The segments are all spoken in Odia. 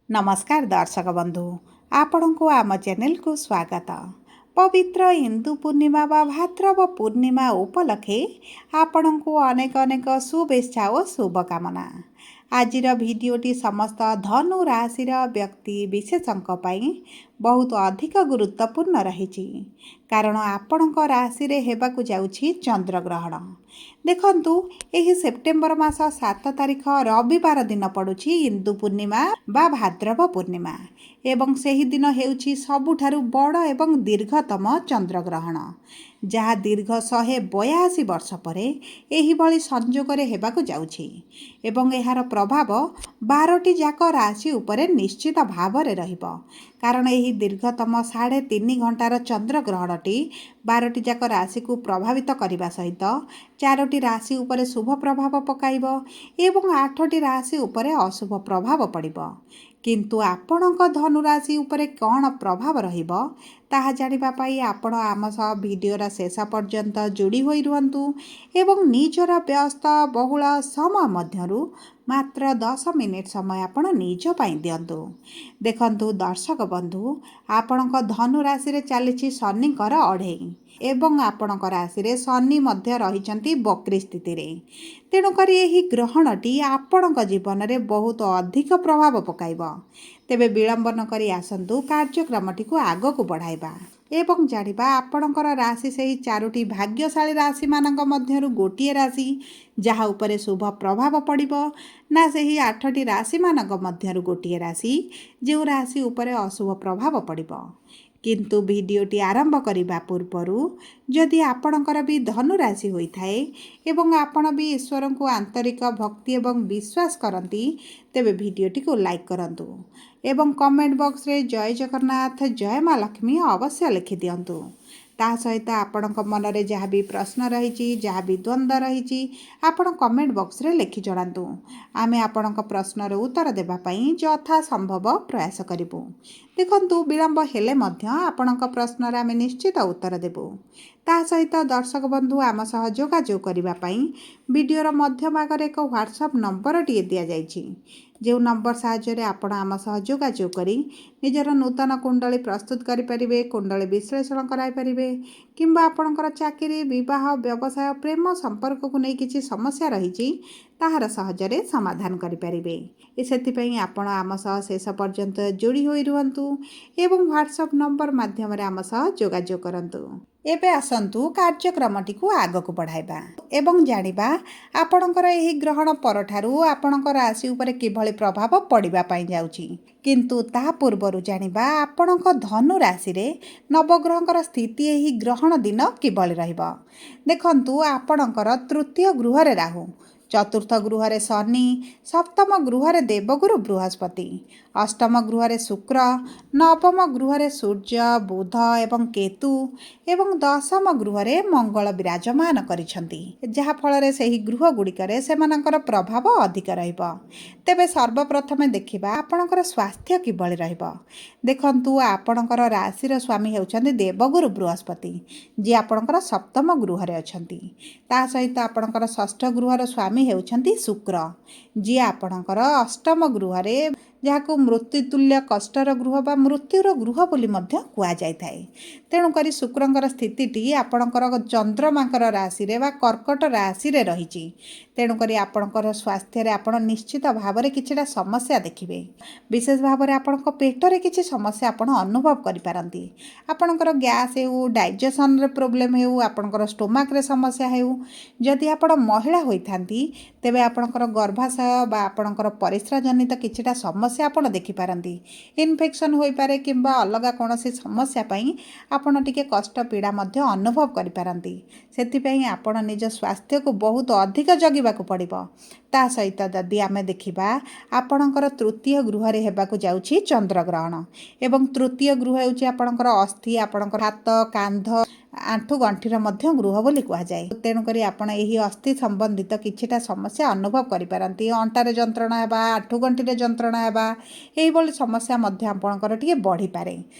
नमस्कार दर्शक बंधु आपण को आम चैनल को स्वागत। पवित्र हिंदू पूर्णिमा व भाद्रव पूर्णिमा उपलक्षे आपण को अनेक अनेक शुभेच्छा और शुभकामना। आजिर भिडियोटी समस्त धनु राशि व्यक्ति विशेषों बहुत अधिक गुरुत्वपूर्ण रही, कारण आपण राशि हेबाकु जाउछि चंद्रग्रहण। देखंतु एही सेप्टेम्बर मास 7 तारिख रविवार दिन पड़ुछि हिंदू पूर्णिमा बा भाद्रव पूर्णिमा एवं सही दिन हेउछि सबुठारु बड़ एवं दीर्घतम चंद्रग्रहण, जहाँ दीर्घ 182 वर्ष पर एही भली संजोगरे हेबाकु जाउछि एवं एहार प्रभाव 12टी जाक राशि उपरे निश्चित भावरे रहिबो, कारण एही दीर्घतम 3.5 घंटार चंद्रग्रहणटी 12टी जाक राशि को प्रभावित करने सहित 4टी राशि उपरे शुभ प्रभाव पकाइबो एवं 8टी राशि उपरे अशुभ प्रभाव पड़िबो। किंतु आपणक धनु राशि उपरे कौन प्रभाव रहिबो ताहा जानिबा पाई आपण आम सह भिडियोर शेष पर्यंत जोड़ी होई रुहंतु एवं निजर व्यस्त बहुल समय मध्यरु मात्र 10 मिनिट समय आपण निज पाई दियंतु। देखंतु दर्शक बंधु, आपणक धनु राशि रे चलीछि शनिकर अढ़ेई एवं आपणक राशि रे शनि मध्य रहिचंती वक्री स्थिति रे। तेणुकरी एही ग्रहणटी आपणक जीवन में बहुत अधिक प्रभाव पकाइबो। तेबे विलंब न करी आसंतु कार्यक्रमटी को आग को बढ़ाइबा एवं जानिबा आपणकर राशि सही 4टी भाग्यशाली राशि मानक मध्यरु गोटिए राशि जहाँ उपरे शुभ प्रभाव पड़िबो ना सही 8टी राशि मानक मध्यरु गोटिए राशि जो राशि उपरे अशुभ प्रभाव पड़िबो। किंतु भिडियोटी आरंभ करने पूर्वरु जदि आपणकर भी धनु राशि होइथाए एवं आपण भी ईश्वर को आंतरिक भक्ति एवं विश्वास करती तेबे भिडियोटी को लाइक करंतु एवं कमेंट बॉक्स रे जय जगन्नाथ जय माँ लक्ष्मी अवश्य लिखि दियंतु। ता सहित आपणक मन रे जहाँ भी प्रश्न रही जहाँ भी द्वंद्व रही आपण कमेंट बॉक्स रे लिखि जणांतु। आमे आपणक प्रश्नर उत्तर देबा पई यथा संभव प्रयास करिबु। देखंतु विलंब हेले मध्य आपणक प्रश्नर आमे निश्चित उत्तर देबु। ता सहित दर्शक बंधु आम सह जोगाजोग करिबा पई वीडियोर मध्य भागरे एक व्हाट्सएप नंबर टी दिया जाइछि, जो नंबर साहाय्य आपण आम सह जोगाजोग करी निजर नूतन कुंडली प्रस्तुत करि परिबे, कुंडली विश्लेषण कराई परिबे किंबा आपणकर चाकरी विवाह व्यवसाय प्रेम संपर्क को नहीं किछि समस्या रही ताहार सहजरे समाधान करि परिबे। एसेथिपई आपण आम सह शेष पर्यंत जोड़ी होई रुहंतु एवं व्हाट्सएप नंबर माध्यम रे आम सह जोगाजोग करंतु। एबे आसंतु कार्यक्रमटी को आग को बढ़ाइबा एवं जानिबा आपणकर एही ग्रहण परठारु आपणकर राशि उपरे किभଳି प्रभाव पड़िबा पई जाउछि। किंतु ता पूर्वरु जानिबा आपणक धनु राशि रे नवग्रहकर स्थिति एही ग्रहण दिन किभଳି रहिबो। देखंतु आपणकर तृतीय गृह रे राहु, चतुर्थ गृह रे शनि, सप्तम गृह रे देवगुरु बृहस्पति, अष्टम गृह रे शुक्र, नवम गृह रे सूर्य बुध एवं केतु एवं दशम गृह रे मंगल विराजमान करिसंती, जहा फल रे सही गृह गुड़िकरे सेमानकर प्रभाव अधिक रहिबो। तेबे सर्वप्रथमे देखिबा आपणकर स्वास्थ्य किभଳି रहिबो। देखंतु आपणकर राशि रो स्वामी हेउचंती देवगुरु बृहस्पति, जे आपणकर सप्तम गृह रे अछंती। ता सहित आपणकर षष्ठ गृह रो स्वामी हेउचंती शुक्र, जे आपणकर अष्टम गृह रे जहाँ मृत्युतुल्य कष्टर गृह बा मृत्युर गृह बोली मध्य कुआ जाय थाए। तेणुकरी शुक्रंकर स्थितिटी आपणकर चंद्रमांकर राशि रे बा कर्कट राशि रे रहिछि। तेणुकरी आपणकर स्वास्थ्य रे आपण निश्चित भाव रे किछिटा समस्या देखिबे। विशेष भाव रे आपणक पेट रे किछि समस्या आपण अनुभव करि पारंती। आपणकर गैस हेउ, डाइजेशन रे प्रॉब्लम हेउ, आपणकर स्टोमाक रे समस्या हेउ, जदि आपण महिला होइथांती तेबे आपणकर गर्भाशय बा आपणकर परिस्रा जनित किछिटा समस्या आपण देखि पारंती। इन्फेक्शन होई पारे किंबा अलगा कोनोसी समस्या पई आपण टिके कष्ट पीड़ा मध्य अनुभव करि पारंती। सेति पई आपण निज स्वास्थ्य को बहुत अधिक जगिबाकू पड़िबो। ता सहित जदि आमे देखिबा आपणकर तृतीय गृह रे हेबाकू जाउछि चंद्रग्रहण एवं तृतीय गृह हेउछि आपणकर अस्थि, आपणकर हाथ कांध ଆଣ୍ଠୁ ଗଣ୍ଠିର ମଧ୍ୟ ଗୃହ ବୋଲି କୁହାଯାଏ। ତେଣୁକରି ଆପଣ ଏହି ଅସ୍ଥି ସମ୍ବନ୍ଧିତ କିଛିଟା ସମସ୍ୟା ଅନୁଭବ କରିପାରନ୍ତି। ଅଣ୍ଟାରେ ଯନ୍ତ୍ରଣା ହେବା, ଆଣ୍ଠୁ ଗଣ୍ଠିରେ ଯନ୍ତ୍ରଣା ହେବା, ଏହିଭଳି ସମସ୍ୟା ମଧ୍ୟ ଆପଣଙ୍କର ଟିକେ ବଢ଼ିପାରେ।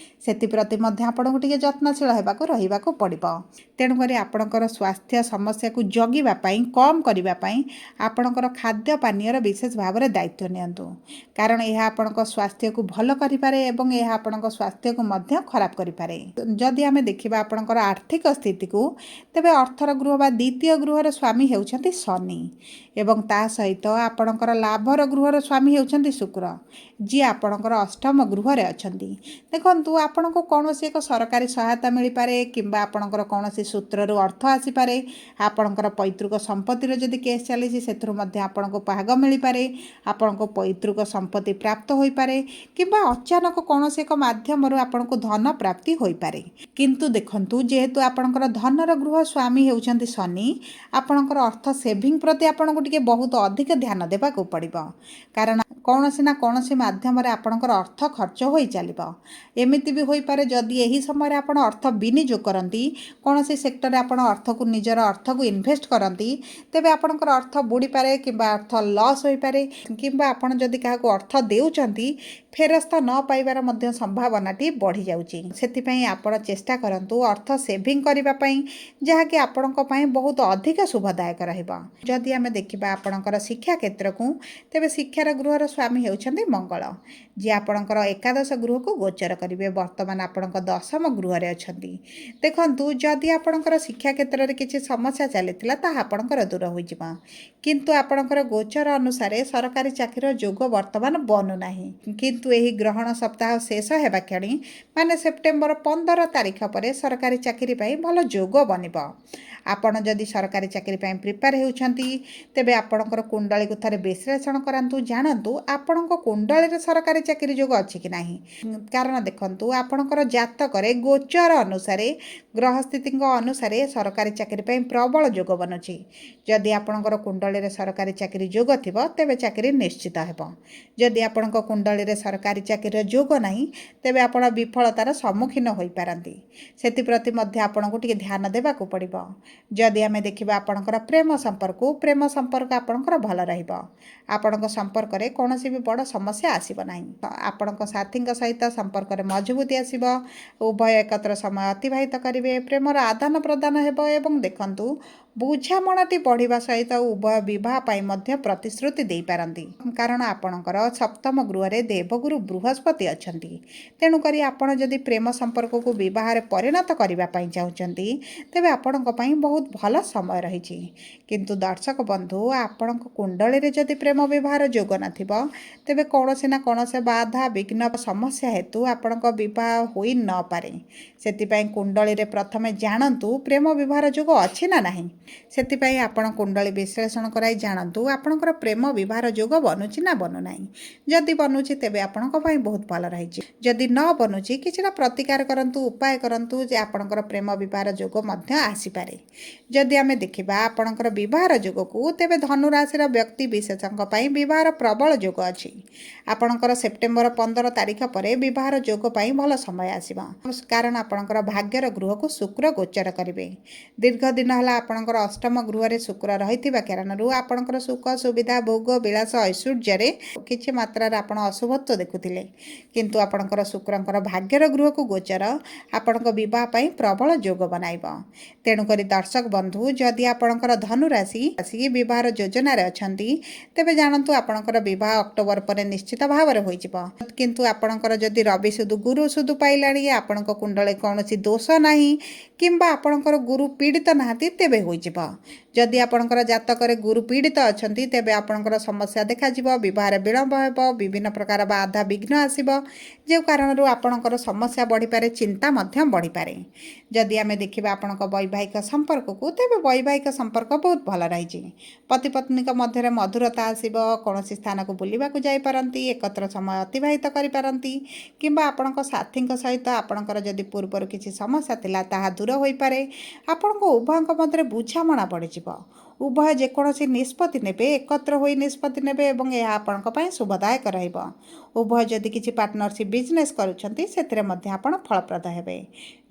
ସେଥିପ୍ରତି ମଧ୍ୟ ଆପଣଙ୍କୁ ଟିକେ ଯତ୍ନଶୀଳ ରହିବାକୁ ପଡ଼ିବ। ତେଣୁକରି ଆପଣଙ୍କର ସ୍ୱାସ୍ଥ୍ୟ ସମସ୍ୟାକୁ ଜଗିବା ପାଇଁ, କମ୍ କରିବା ପାଇଁ ଆପଣଙ୍କର ଖାଦ୍ୟ ପାନୀୟର ବିଶେଷ ଭାବରେ ଦାୟିତ୍ୱ ନିଅନ୍ତୁ। କାରଣ ଏହା ଆପଣଙ୍କ ସ୍ୱାସ୍ଥ୍ୟକୁ ଭଲ କରିପାରେ ଏବଂ ଏହା ଆପଣଙ୍କ ସ୍ୱାସ୍ଥ୍ୟକୁ ମଧ୍ୟ ଖରାପ କରିପାରେ। ଯଦି ଆମେ ଦେଖିବା ଆପଣଙ୍କର ଆର୍ଥିକ ସ୍ଥିତିକୁ, ତେବେ ଅର୍ଥର ଗୃହ ବା ଦ୍ୱିତୀୟ ଗୃହର ସ୍ୱାମୀ ହେଉଛନ୍ତି ଶନି ଏବଂ ତା ସହିତ ଆପଣଙ୍କର ଲାଭର ଗୃହର ସ୍ୱାମୀ ହେଉଛନ୍ତି ଶୁକ୍ର, ଯିଏ ଆପଣଙ୍କର ଅଷ୍ଟମ ଗୃହରେ ଅଛନ୍ତି। ଦେଖନ୍ତୁ, ଆପଣଙ୍କୁ କୌଣସି ଏକ ସରକାରୀ ସହାୟତା ମିଳିପାରେ କିମ୍ବା ଆପଣଙ୍କର କୌଣସି ସୂତ୍ରରୁ ଅର୍ଥ ଆସିପାରେ। ଆପଣଙ୍କର ପୈତୃକ ସମ୍ପତ୍ତିର ଯଦି କେସ୍ ଚାଲିଛି, ସେଥିରୁ ମଧ୍ୟ ଆପଣଙ୍କୁ ଭାଗ ମିଳିପାରେ। ଆପଣଙ୍କ ପୈତୃକ ସମ୍ପତ୍ତି ପ୍ରାପ୍ତ ହୋଇପାରେ କିମ୍ବା ଅଚାନକ କୌଣସି ଏକ ମାଧ୍ୟମରୁ ଆପଣଙ୍କୁ ଧନ ପ୍ରାପ୍ତି ହୋଇପାରେ। କିନ୍ତୁ ଦେଖନ୍ତୁ, ଯେହେତୁ ଆପଣଙ୍କର ଧନର ଗୃହ ସ୍ୱାମୀ ହେଉଛନ୍ତି ଶନି, ଆପଣଙ୍କର ଅର୍ଥ ସେଭିଂ ପ୍ରତି ଆପଣଙ୍କୁ ଟିକେ ବହୁତ ଅଧିକ ଧ୍ୟାନ ଦେବାକୁ ପଡ଼ିବ। କାରଣ କୌଣସି ନା କୌଣସି ମାଧ୍ୟମରେ ଆପଣଙ୍କର ଅର୍ଥ ଖର୍ଚ୍ଚ ହୋଇ ଚାଲିବ। ଏମିତି ବି ହୋଇପାରେ, ଯଦି ଏହି ସମୟରେ ଆପଣ ଅର୍ଥ ବିନିଯୋଗ କରନ୍ତି, କୌଣସି ସେକ୍ଟରରେ ଆପଣ ନିଜର ଅର୍ଥକୁ ଇନଭେଷ୍ଟ କରନ୍ତି, ତେବେ ଆପଣଙ୍କର ଅର୍ଥ ବୁଡ଼ିପାରେ କିମ୍ବା ଅର୍ଥ ଲସ୍ ହୋଇପାରେ କିମ୍ବା ଆପଣ ଯଦି କାହାକୁ ଅର୍ଥ ଦେଉଛନ୍ତି, ଫେରସ୍ତ ନ ପାଇବାର ମଧ୍ୟ ସମ୍ଭାବନାଟି ବଢ଼ିଯାଉଛି। ସେଥିପାଇଁ ଆପଣ ଚେଷ୍ଟା କରନ୍ତୁ ଅର୍ଥ ସେଭିଂ କରିବା ପାଇଁ, ଯାହାକି ଆପଣଙ୍କ ପାଇଁ ବହୁତ ଅଧିକ ଶୁଭଦାୟକ ରହିବ। ଯଦି ଆମେ ଦେଖିବା ଆପଣଙ୍କର ଶିକ୍ଷା କ୍ଷେତ୍ରକୁ, ତେବେ ଶିକ୍ଷାର ଗୃହର ସ୍ୱାମୀ ହେଉଛନ୍ତି ମଙ୍ଗଳ, ଯିଏ ଆପଣଙ୍କର ଏକାଦଶ ଗୃହକୁ ଗୋଚର କରିବେ। ବର୍ତ୍ତମାନ ଆପଣଙ୍କ ଦଶମ ଗୃହରେ ଅଛନ୍ତି। ଦେଖନ୍ତୁ, ଯଦି ଆପଣଙ୍କର ଶିକ୍ଷା କ୍ଷେତ୍ରରେ କିଛି ସମସ୍ୟା ଚାଲିଥିଲା, ତାହା ଆପଣଙ୍କର ଦୂର ହୋଇଯିବ। କିନ୍ତୁ ଆପଣଙ୍କର ଗୋଚର ଅନୁସାରେ ସରକାରୀ ଚାକିରିର ଯୋଗ ବର୍ତ୍ତମାନ ବନୁନାହିଁ। କିନ୍ତୁ ଏହି ଗ୍ରହଣ ସପ୍ତାହ ଶେଷ ହେବା କ୍ଷଣି, ମାନେ ସେପ୍ଟେମ୍ବର 15 ତାରିଖ ପରେ ସରକାରୀ ଚାକିରି ପାଇଁ ଭଲ ଯୋଗ ବନିବ। ଆପଣ ଯଦି ସରକାରୀ ଚାକିରି ପାଇଁ ପ୍ରିପେୟାର ହେଉଛନ୍ତି, ତେବେ ଆପଣଙ୍କର କୁଣ୍ଡଳୀକୁ ଥରେ ବିଶ୍ଳେଷଣ କରାନ୍ତୁ। ଜାଣନ୍ତୁ ଆପଣଙ୍କ କୁଣ୍ଡଳୀରେ ସରକାରୀ ଚାକିରି ଯୋଗ ଅଛି କି ନାହିଁ। କାରଣ ଦେଖନ୍ତୁ, ଆପଣଙ୍କର ଜାତକରେ ଗୋଚର ଅନୁସାରେ, ଗ୍ରହସ୍ଥିତିଙ୍କ ଅନୁସାରେ ସରକାରୀ ଚାକିରି ପାଇଁ ପ୍ରବଳ ଯୋଗ ବନୁଛି। ଯଦି ଆପଣଙ୍କର କୁଣ୍ଡଳୀରେ ସରକାରୀ ଚାକିରି ଯୋଗ ଥିବ, ତେବେ ଚାକିରି ନିଶ୍ଚିତ ହେବ। ଯଦି ଆପଣଙ୍କ କୁଣ୍ଡଳୀରେ ସରକାରୀ ଚାକିରିର ଯୋଗ ନାହିଁ, ତେବେ ଆପଣ ବିଫଳତାର ସମ୍ମୁଖୀନ ହୋଇପାରନ୍ତି। ସେଥିପ୍ରତି ମଧ୍ୟ ଆପଣଙ୍କୁ ଟିକେ ଧ୍ୟାନ ଦେବାକୁ ପଡ଼ିବ। ଯଦି ଆମେ ଦେଖିବା ଆପଣଙ୍କର ପ୍ରେମ ସମ୍ପର୍କ ଆପଣଙ୍କର ଭଲ ରହିବ। ଆପଣଙ୍କ ସମ୍ପର୍କରେ କୌଣସି ବି ବଡ଼ ସମସ୍ୟା ଆସିବ ନାହିଁ। ଆପଣଙ୍କ ସାଥୀଙ୍କ ସହିତ ସମ୍ପର୍କରେ ମଜବୁତି ଆସିବ। ଉଭୟ ଏକତ୍ର ସମୟ ଅତିବାହିତ କରିବେ। ପ୍ରେମର ଆଦାନ ପ୍ରଦାନ ହେବ ଏବଂ ଦେଖନ୍ତୁ, ବୁଝାମଣାଟି ବଢ଼ିବା ସହିତ ଉଭୟ ବିବାହ ପାଇଁ ମଧ୍ୟ ପ୍ରତିଶ୍ରୁତି ଦେଇପାରନ୍ତି। କାରଣ ଆପଣଙ୍କର ସପ୍ତମ ଗୃହରେ ଦେବଗୁରୁ ବୃହସ୍ପତି ଅଛନ୍ତି। ତେଣୁକରି ଆପଣ ଯଦି ପ୍ରେମ ସମ୍ପର୍କକୁ ବିବାହରେ ପରିଣତ କରିବା ପାଇଁ ଚାହୁଁଛନ୍ତି, ତେବେ ଆପଣଙ୍କ ପାଇଁ ବହୁତ ଭଲ ସମୟ ରହିଛି। କିନ୍ତୁ ଦର୍ଶକ ବନ୍ଧୁ, ଆପଣଙ୍କ କୁଣ୍ଡଳୀରେ ଯଦି ପ୍ରେମ ବିବାହର ଯୋଗ ନଥିବ, ତେବେ କୌଣସି ନା କୌଣସି ବାଧା ବିଘ୍ନ ସମସ୍ୟା ହେତୁ ଆପଣଙ୍କ ବିବାହ ହୋଇ ନପାରେ। ସେଥିପାଇଁ କୁଣ୍ଡଳୀରେ ପ୍ରଥମେ ଜାଣନ୍ତୁ ପ୍ରେମ ବିବାହର ଯୋଗ ଅଛି ନା ନାହିଁ। ସେଥିପାଇଁ ଆପଣ କୁଣ୍ଡଳୀ ବିଶ୍ଳେଷଣ କରାଇ ଜାଣନ୍ତୁ ଆପଣଙ୍କର ପ୍ରେମ ବିବାହର ଯୋଗ ବନୁଛି ନା ବନୁନାହିଁ। ଯଦି ବନୁଛି, ତେବେ ଆପଣଙ୍କ ପାଇଁ ବହୁତ ଭଲ ରହିଛି। ଯଦି ନ ବନୁଛି, କିଛିଟା ପ୍ରତିକାର କରନ୍ତୁ, ଉପାୟ କରନ୍ତୁ, ଯେ ଆପଣଙ୍କର ପ୍ରେମ ବିବାହର ଯୋଗ ମଧ୍ୟ ଆସିପାରେ। ଯଦି ଆମେ ଦେଖିବା ଆପଣଙ୍କର ବିବାହର ଯୋଗକୁ, ତେବେ ଧନୁ ରାଶିର ବ୍ୟକ୍ତି ବିଶେଷଙ୍କ ପାଇଁ ବିବାହର ପ୍ରବଳ ଯୋଗ ଅଛି। ଆପଣଙ୍କର ସେପ୍ଟେମ୍ବର 15 ତାରିଖ ପରେ ବିବାହର ଯୋଗ ପାଇଁ ଭଲ ସମୟ ଆସିବ। କାରଣ ଆପଣଙ୍କର ଭାଗ୍ୟର ଗୃହକୁ ଶୁକ୍ର ଗୋଚର କରିବେ। ଦୀର୍ଘ ଦିନ ହେଲା ଆପଣଙ୍କର ଅଷ୍ଟମ ଗୃହରେ ଶୁକ୍ର ରହିଥିବା କାରଣରୁ ଆପଣଙ୍କର ସୁଖ ସୁବିଧା, ଭୋଗ ବିଳାସ, ଐଶ୍ୱର୍ଯ୍ୟରେ କିଛି ମାତ୍ରାରେ ଆପଣ ଅଶୁଭତ୍ୱ ଦେଖୁଥିଲେ। କିନ୍ତୁ ଆପଣଙ୍କର ଶୁକ୍ରଙ୍କର ଭାଗ୍ୟର ଗୃହକୁ ଗୋଚର ଆପଣଙ୍କ ବିବାହ ପାଇଁ ପ୍ରବଳ ଯୋଗ ବନାଇବ। ତେଣୁକରି ଦର୍ଶକ ବନ୍ଧୁ, ଯଦି ଆପଣଙ୍କର ଧନୁ ରାଶି ବିବାହର ଯୋଜନାରେ ଅଛନ୍ତି, ତେବେ ଜାଣନ୍ତୁ ଆପଣଙ୍କର ବିବାହ ଅକ୍ଟୋବର ପରେ ନିଶ୍ଚିତ ଭାବରେ ହୋଇଯିବ। କିନ୍ତୁ ଆପଣଙ୍କର ଯଦି ରବି ସୁଦୁ ଗୁରୁ ସୁଦୁ ପାଇଲାଣି, ଆପଣଙ୍କ କୁଣ୍ଡଳୀ କୌଣସି ଦୋଷ ନାହିଁ କିମ୍ବା ଆପଣଙ୍କର ଗୁରୁ ପୀଡ଼ିତ ନାହାନ୍ତି, ତେବେ ହୋଇଯିବ। ଯଦି ଆପଣଙ୍କର ଜାତକରେ ଗୁରୁ ପୀଡ଼ିତ ଅଛନ୍ତି, ତେବେ ଆପଣଙ୍କର ସମସ୍ୟା ଦେଖାଯିବ। ବିବାହରେ ବିଳମ୍ବ ହେବ, ବିଭିନ୍ନ ପ୍ରକାର ବାଧା ବିଘ୍ନ ଆସିବ, ଯେଉଁ କାରଣରୁ ଆପଣଙ୍କର ସମସ୍ୟା ବଢ଼ିପାରେ, ଚିନ୍ତା ମଧ୍ୟ ବଢ଼ିପାରେ। ଯଦି ଆମେ ଦେଖିବା ଆପଣଙ୍କ ବୈବାହିକ ସମ୍ପର୍କକୁ, ତେବେ ବୈବାହିକ ସମ୍ପର୍କ ବହୁତ ଭଲ ରହିଛି। ପତି ପତ୍ନୀଙ୍କ ମଧ୍ୟରେ ମଧୁରତା ଆସିବ। କୌଣସି ସ୍ଥାନକୁ ବୁଲିବାକୁ ଯାଇପାରନ୍ତି, ଏକତ୍ର ସମୟ ଅତିବାହିତ କରିପାରନ୍ତି କିମ୍ବା ଆପଣଙ୍କ ସାଥୀଙ୍କ ସହିତ ଆପଣଙ୍କର ଯଦି ପୂର୍ବରୁ କିଛି ସମସ୍ୟା ଥିଲା, ତାହା ଦୂର ହୋଇପାରେ। ଆପଣଙ୍କ ଉଭୟଙ୍କ ମଧ୍ୟରେ ବୁଝାମଣା ବଢ଼ିଯିବ। ଉଭୟ ଯେକୌଣସି ନିଷ୍ପତ୍ତି ନେବେ ଏକତ୍ର ହୋଇ ନିଷ୍ପତ୍ତି ନେବେ ଏବଂ ଏହା ଆପଣଙ୍କ ପାଇଁ ଶୁଭଦାୟକ ରହିବ। ଉଭୟ ଯଦି କିଛି ପାର୍ଟନରସିପ୍ ବିଜନେସ୍ କରୁଛନ୍ତି ସେଥିରେ ମଧ୍ୟ ଆପଣ ଫଳପ୍ରଦ ହେବେ।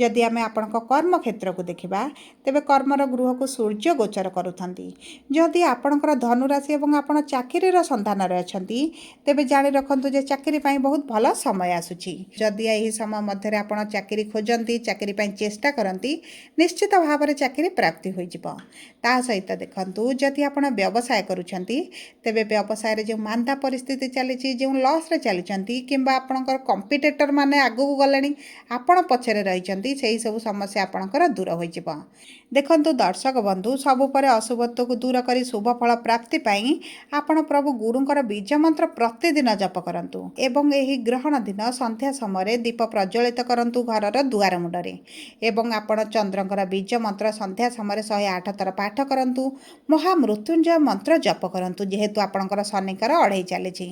ଯଦି ଆମେ ଆପଣଙ୍କ କର୍ମକ୍ଷେତ୍ରକୁ ଦେଖିବା ତେବେ କର୍ମର ଗୃହକୁ ସୂର୍ଯ୍ୟ ଗୋଚର କରୁଥାନ୍ତି। ଯଦି ଆପଣଙ୍କର ଧନୁରାଶି ଏବଂ ଆପଣ ଚାକିରିର ସନ୍ଧାନରେ ଅଛନ୍ତି ତେବେ ଜାଣି ରଖନ୍ତୁ ଯେ ଚାକିରି ପାଇଁ ବହୁତ ଭଲ ସମୟ ଆସୁଛି। ଯଦି ଏହି ସମୟ ମଧ୍ୟରେ ଆପଣ ଚାକିରି ଖୋଜନ୍ତି, ଚାକିରି ପାଇଁ ଚେଷ୍ଟା କରନ୍ତି, ନିଶ୍ଚିତ ଭାବରେ ଚାକିରି ପ୍ରାପ୍ତି ହୋଇଯିବ। ତା ସହିତ ଦେଖନ୍ତୁ ଯଦି ଆପଣ ବ୍ୟବସାୟ କରୁଛନ୍ତି ତେବେ ବ୍ୟବସାୟରେ ଯେଉଁ ମାନ୍ଦା ପରିସ୍ଥିତି ଚାଲିଛି, ଯେଉଁ ଲସ୍ରେ ଚାଲିଛନ୍ତି କିମ୍ବା ଆପଣଙ୍କର କମ୍ପିଟେଟର ମାନେ ଆଗକୁ ଗଲେଣି, ଆପଣ ପଛରେ ରହିଛନ୍ତି, ସେହିସବୁ ସମସ୍ୟା ଆପଣଙ୍କର ଦୂର ହୋଇଯିବ। ଦେଖନ୍ତୁ ଦର୍ଶକ ବନ୍ଧୁ, ସବୁ ପରେ ଅଶୁଭତ୍ୱକୁ ଦୂର କରି ଶୁଭ ଫଳ ପ୍ରାପ୍ତି ପାଇଁ ଆପଣ ପ୍ରଭୁ ଗୁରୁଙ୍କର ବୀଜ ମନ୍ତ୍ର ପ୍ରତିଦିନ ଜପ କରନ୍ତୁ ଏବଂ ଏହି ଗ୍ରହଣ ଦିନ ସନ୍ଧ୍ୟା ସମୟରେ ଦୀପ ପ୍ରଜ୍ୱଳିତ କରନ୍ତୁ ଘରର ଦୁଆର ମୁଣ୍ଡରେ ଏବଂ ଆପଣ ଚନ୍ଦ୍ରଙ୍କର ବୀଜ ମନ୍ତ୍ର ସନ୍ଧ୍ୟା ସମୟରେ 108 ଥର ପାଠ କରନ୍ତୁ। ମହାମୃତ୍ୟୁଞ୍ଜୟ ମନ୍ତ୍ର ଜପ କରନ୍ତୁ ଯେହେତୁ ଆପଣଙ୍କର ଶନିଙ୍କର ଅଢ଼େଇ ଚାଲିଛି।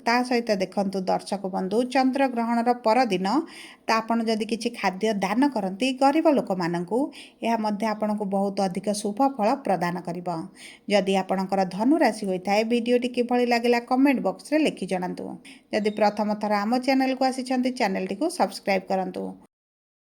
ତା ସହିତ ଦେଖନ୍ତୁ ଦର୍ଶକ ବନ୍ଧୁ, ଚନ୍ଦ୍ରଗ୍ରହଣର ପରଦିନ ଆପଣ ଯଦି କିଛି ଖାଦ୍ୟ ଦାନ କରନ୍ତି ଗରିବ ଲୋକମାନଙ୍କୁ, ଏହା ମଧ୍ୟ ଆପଣଙ୍କୁ ବହୁତ ଅଧିକ ଶୁଭ ଫଳ ପ୍ରଦାନ କରିବ। ଯଦି ଆପଣଙ୍କର ଧନୁରାଶି ହୋଇଥାଏ, ଭିଡ଼ିଓଟି କିଭଳି ଲାଗିଲା କମେଣ୍ଟ ବକ୍ସରେ ଲେଖି ଜଣାନ୍ତୁ। ଯଦି ପ୍ରଥମ ଥର ଆମ ଚ୍ୟାନେଲକୁ ଆସିଛନ୍ତି, ଚ୍ୟାନେଲଟିକୁ ସବସ୍କ୍ରାଇବ୍ କରନ୍ତୁ।